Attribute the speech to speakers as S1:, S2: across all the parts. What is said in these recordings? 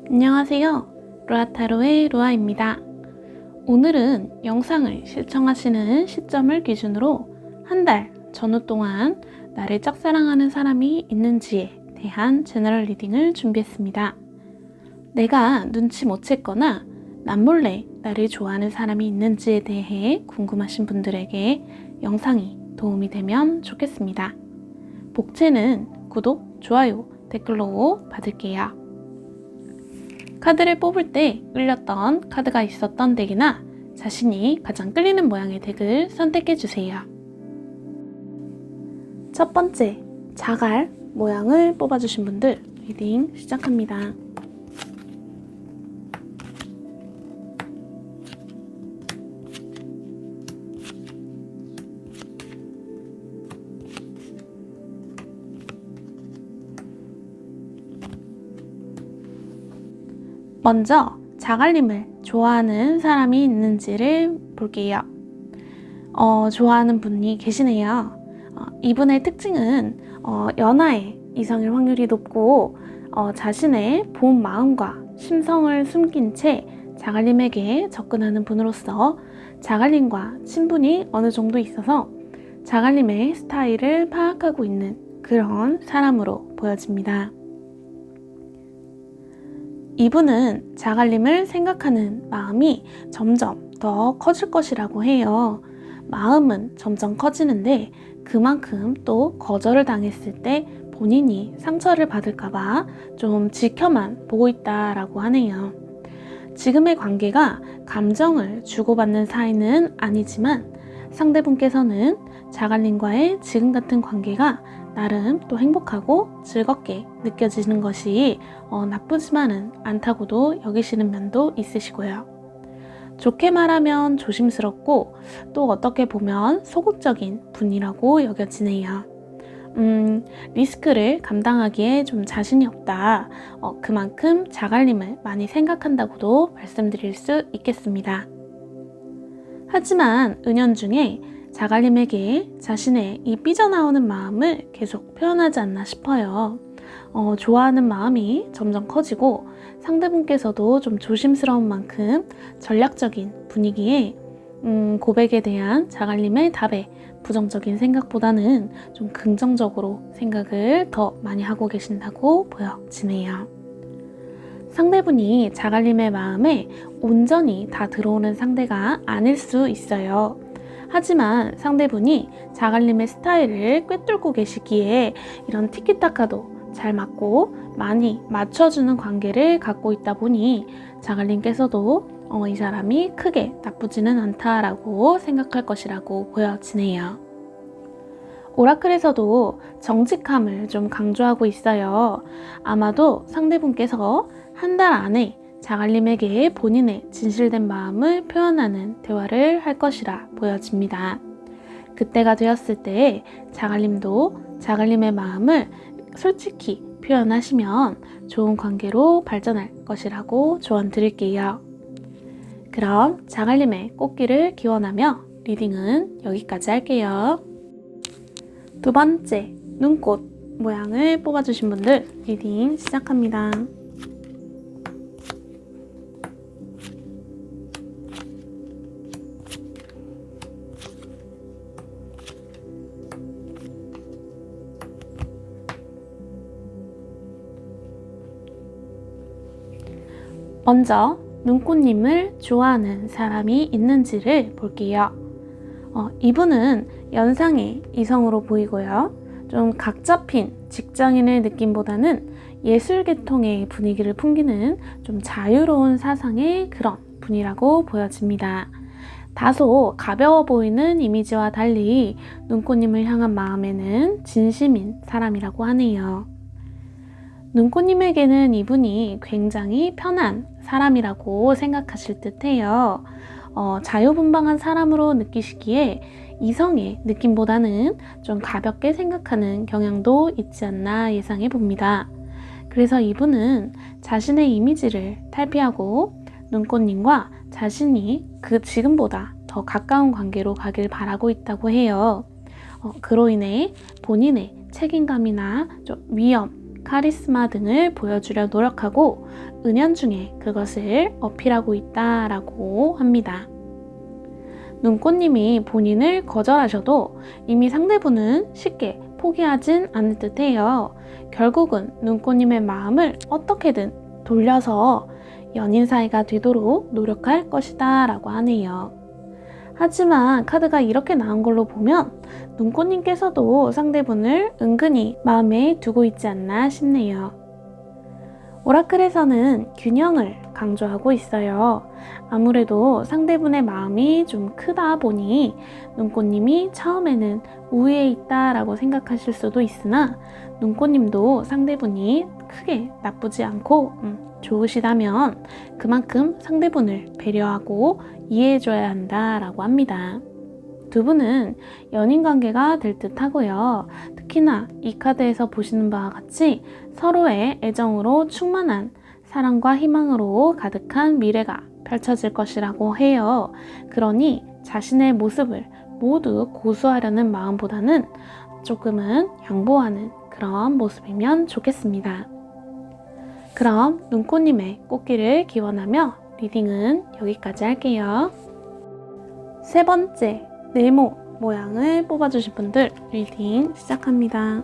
S1: 안녕하세요. 루아타로의 루아입니다. 오늘은 영상을 시청하시는 시점을 기준으로 한 달 전후 동안 나를 짝사랑하는 사람이 있는지에 대한 제너럴 리딩을 준비했습니다. 내가 눈치 못 챘거나 남몰래 나를 좋아하는 사람이 있는지에 대해 궁금하신 분들에게 영상이 도움이 되면 좋겠습니다. 복채는 구독, 좋아요, 댓글로 받을게요. 카드를 뽑을 때 끌렸던 카드가 있었던 덱이나 자신이 가장 끌리는 모양의 덱을 선택해주세요. 첫 번째, 자갈 모양을 뽑아주신 분들 리딩 시작합니다. 먼저 자갈님을 좋아하는 사람이 있는지를 볼게요. 좋아하는 분이 계시네요. 이분의 특징은 연하의 이성일 확률이 높고 자신의 본 마음과 심성을 숨긴 채 자갈님에게 접근하는 분으로서 자갈님과 친분이 어느 정도 있어서 자갈님의 스타일을 파악하고 있는 그런 사람으로 보여집니다. 이분은 자갈님을 생각하는 마음이 점점 더 커질 것이라고 해요. 마음은 점점 커지는데 그만큼 또 거절을 당했을 때 본인이 상처를 받을까봐 좀 지켜만 보고 있다라고 하네요. 지금의 관계가 감정을 주고받는 사이는 아니지만 상대분께서는 자갈님과의 지금 같은 관계가 나름 또 행복하고 즐겁게 느껴지는 것이 나쁘지만은 않다고도 여기시는 면도 있으시고요. 좋게 말하면 조심스럽고 또 어떻게 보면 소극적인 분이라고 여겨지네요. 리스크를 감당하기에 좀 자신이 없다. 그만큼 자갈님을 많이 생각한다고도 말씀드릴 수 있겠습니다. 하지만 은연중에 자갈님에게 자신의 이 삐져나오는 마음을 계속 표현하지 않나 싶어요. 좋아하는 마음이 점점 커지고 상대분께서도 좀 조심스러운 만큼 전략적인 분위기에 고백에 대한 자갈님의 답에 부정적인 생각보다는 좀 긍정적으로 생각을 더 많이 하고 계신다고 보여지네요. 상대분이 자갈님의 마음에 온전히 다 들어오는 상대가 아닐 수 있어요. 하지만 상대분이 자갈님의 스타일을 꿰뚫고 계시기에 이런 티키타카도 잘 맞고 많이 맞춰주는 관계를 갖고 있다 보니 자갈님께서도 이 사람이 크게 나쁘지는 않다라고 생각할 것이라고 보여지네요. 오라클에서도 정직함을 좀 강조하고 있어요. 아마도 상대분께서 한 달 안에 자갈림에게 본인의 진실된 마음을 표현하는 대화를 할 것이라 보여집니다. 그때가 되었을 때 자갈림도 자갈림의 마음을 솔직히 표현하시면 좋은 관계로 발전할 것이라고 조언 드릴게요. 그럼 자갈림의 꽃길을 기원하며 리딩은 여기까지 할게요. 두 번째, 눈꽃 모양을 뽑아주신 분들 리딩 시작합니다. 먼저 눈꽃님을 좋아하는 사람이 있는지를 볼게요. 이분은 연상의 이성으로 보이고요. 좀 각 잡힌 직장인의 느낌보다는 예술 계통의 분위기를 풍기는 좀 자유로운 사상의 그런 분이라고 보여집니다. 다소 가벼워 보이는 이미지와 달리 눈꽃님을 향한 마음에는 진심인 사람이라고 하네요. 눈꽃님에게는 이분이 굉장히 편한 사람이라고 생각하실 듯해요. 자유분방한 사람으로 느끼시기에 이성의 느낌보다는 좀 가볍게 생각하는 경향도 있지 않나 예상해 봅니다. 그래서 이분은 자신의 이미지를 탈피하고 눈꽃님과 자신이 그 지금보다 더 가까운 관계로 가길 바라고 있다고 해요. 그로 인해 본인의 책임감이나 좀 위험, 카리스마 등을 보여주려 노력하고 은연중에 그것을 어필하고 있다라고 합니다. 눈꽃님이 본인을 거절하셔도 이미 상대분은 쉽게 포기하진 않을 듯해요. 결국은 눈꽃님의 마음을 어떻게든 돌려서 연인 사이가 되도록 노력할 것이다 라고 하네요. 하지만 카드가 이렇게 나온 걸로 보면 눈꽃님께서도 상대분을 은근히 마음에 두고 있지 않나 싶네요. 오라클에서는 균형을 강조하고 있어요. 아무래도 상대분의 마음이 좀 크다 보니 눈꽃님이 처음에는 우위에 있다라고 생각하실 수도 있으나 눈꽃님도 상대분이 크게 나쁘지 않고 좋으시다면 그만큼 상대분을 배려하고 이해해줘야 한다라고 합니다. 두 분은 연인 관계가 될 듯 하고요. 특히나 이 카드에서 보시는 바와 같이 서로의 애정으로 충만한 사랑과 희망으로 가득한 미래가 펼쳐질 것이라고 해요. 그러니 자신의 모습을 모두 고수하려는 마음보다는 조금은 양보하는 그런 모습이면 좋겠습니다. 그럼 눈꽃님의 꽃길을 기원하며 리딩은 여기까지 할게요. 세 번째, 네모 모양을 뽑아주실 분들 리딩 시작합니다.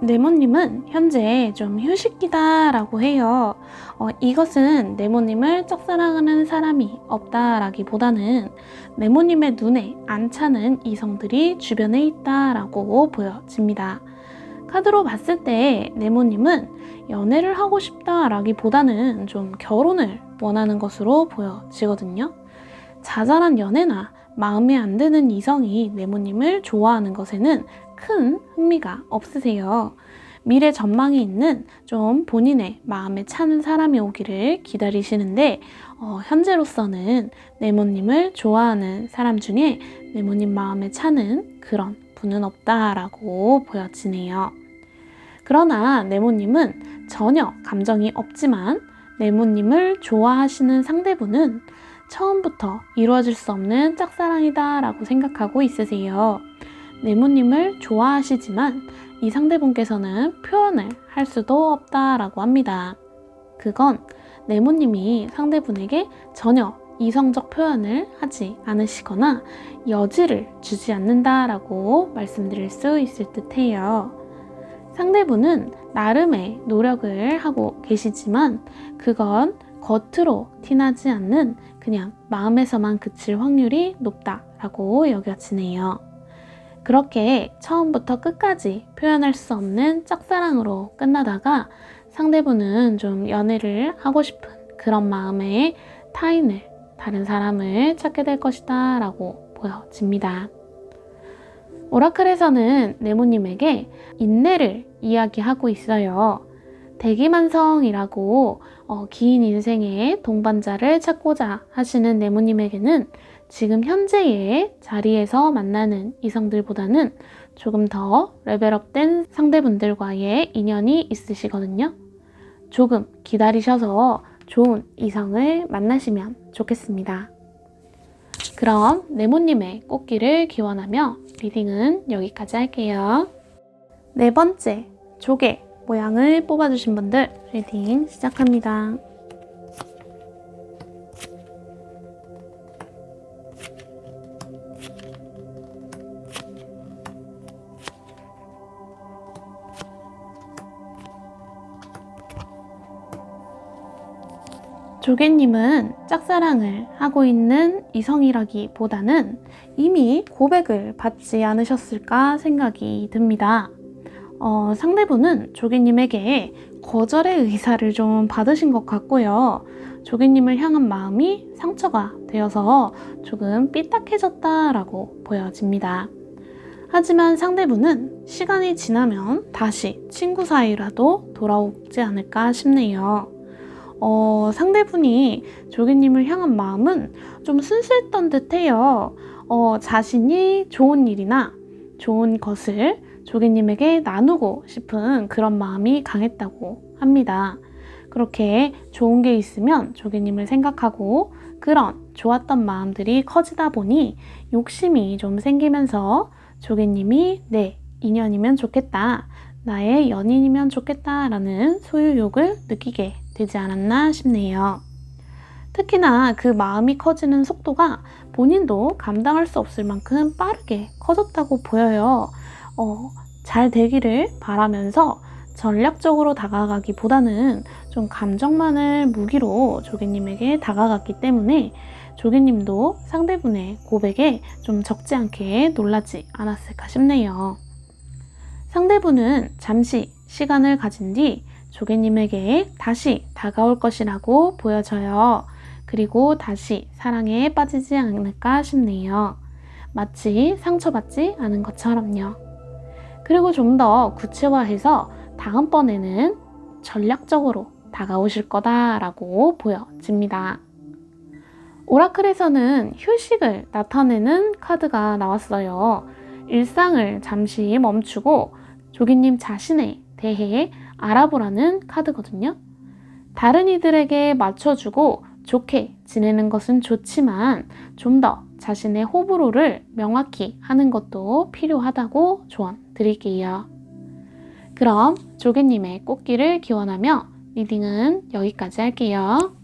S1: 네모님은 현재 좀 휴식기다 라고 해요. 이것은 네모님을 짝사랑하는 사람이 없다라기보다는 네모님의 눈에 안 차는 이성들이 주변에 있다라고 보여집니다. 카드로 봤을 때 네모님은 연애를 하고 싶다라기보다는 좀 결혼을 원하는 것으로 보여지거든요. 자잘한 연애나 마음에 안 드는 이성이 네모님을 좋아하는 것에는 큰 흥미가 없으세요. 미래 전망이 있는 좀 본인의 마음에 차는 사람이 오기를 기다리시는데 현재로서는 네모님을 좋아하는 사람 중에 네모님 마음에 차는 그런 분은 없다라고 보여지네요. 그러나 네모님은 전혀 감정이 없지만 네모님을 좋아하시는 상대분은 처음부터 이루어질 수 없는 짝사랑이다 라고 생각하고 있으세요. 네모님을 좋아하시지만 이 상대분께서는 표현을 할 수도 없다라고 합니다. 그건 네모님이 상대분에게 전혀 이성적 표현을 하지 않으시거나 여지를 주지 않는다라고 말씀드릴 수 있을 듯해요. 상대분은 나름의 노력을 하고 계시지만 그건 겉으로 티나지 않는 그냥 마음에서만 그칠 확률이 높다라고 여겨지네요. 그렇게 처음부터 끝까지 표현할 수 없는 짝사랑으로 끝나다가 상대분은 좀 연애를 하고 싶은 그런 마음에 다른 사람을 찾게 될 것이다 라고 보여집니다. 오라클에서는 네모님에게 인내를 이야기하고 있어요. 대기만성이라고 긴 인생의 동반자를 찾고자 하시는 네모님에게는 지금 현재의 자리에서 만나는 이성들보다는 조금 더 레벨업된 상대분들과의 인연이 있으시거든요. 조금 기다리셔서 좋은 이성을 만나시면 좋겠습니다. 그럼 네모님의 꽃길을 기원하며 리딩은 여기까지 할게요. 네 번째, 조개 모양을 뽑아주신 분들 리딩 시작합니다. 조개님은 짝사랑을 하고 있는 이성이라기보다는 이미 고백을 받지 않으셨을까 생각이 듭니다. 상대분은 조개님에게 거절의 의사를 좀 받으신 것 같고요. 조개님을 향한 마음이 상처가 되어서 조금 삐딱해졌다라고 보여집니다. 하지만 상대분은 시간이 지나면 다시 친구 사이라도 돌아오지 않을까 싶네요. 상대분이 조개님을 향한 마음은 좀 순수했던 듯해요. 자신이 좋은 일이나 좋은 것을 조개님에게 나누고 싶은 그런 마음이 강했다고 합니다. 그렇게 좋은 게 있으면 조개님을 생각하고 그런 좋았던 마음들이 커지다 보니 욕심이 좀 생기면서 조개님이 내 인연이면 좋겠다, 나의 연인이면 좋겠다라는 소유욕을 느끼게 되지 않았나 싶네요. 특히나 그 마음이 커지는 속도가 본인도 감당할 수 없을 만큼 빠르게 커졌다고 보여요. 잘 되기를 바라면서 전략적으로 다가가기보다는 좀 감정만을 무기로 조개님에게 다가갔기 때문에 조개님도 상대분의 고백에 좀 적지 않게 놀라지 않았을까 싶네요. 상대분은 잠시 시간을 가진 뒤 조개님에게 다시 다가올 것이라고 보여져요. 그리고 다시 사랑에 빠지지 않을까 싶네요. 마치 상처받지 않은 것처럼요. 그리고 좀 더 구체화해서 다음번에는 전략적으로 다가오실 거다라고 보여집니다. 오라클에서는 휴식을 나타내는 카드가 나왔어요. 일상을 잠시 멈추고 조개님 자신에 대해 알아보라는 카드거든요. 다른 이들에게 맞춰주고 좋게 지내는 것은 좋지만 좀 더 자신의 호불호를 명확히 하는 것도 필요하다고 조언 드릴게요. 그럼 조개님의 꽃길을 기원하며 리딩은 여기까지 할게요.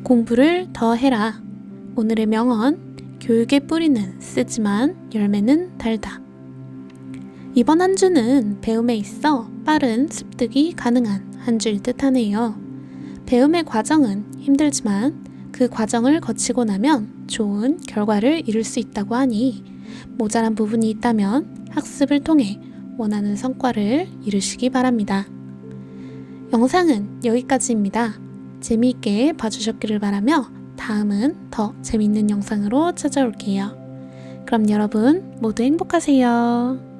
S1: 공부를 더 해라. 오늘의 명언, 교육의 뿌리는 쓰지만 열매는 달다. 이번 한 주는 배움에 있어 빠른 습득이 가능한 한 주일 듯 하네요. 배움의 과정은 힘들지만 그 과정을 거치고 나면 좋은 결과를 이룰 수 있다고 하니 모자란 부분이 있다면 학습을 통해 원하는 성과를 이루시기 바랍니다. 영상은 여기까지입니다. 재미있게 봐주셨기를 바라며 다음은 더 재미있는 영상으로 찾아올게요. 그럼 여러분 모두 행복하세요.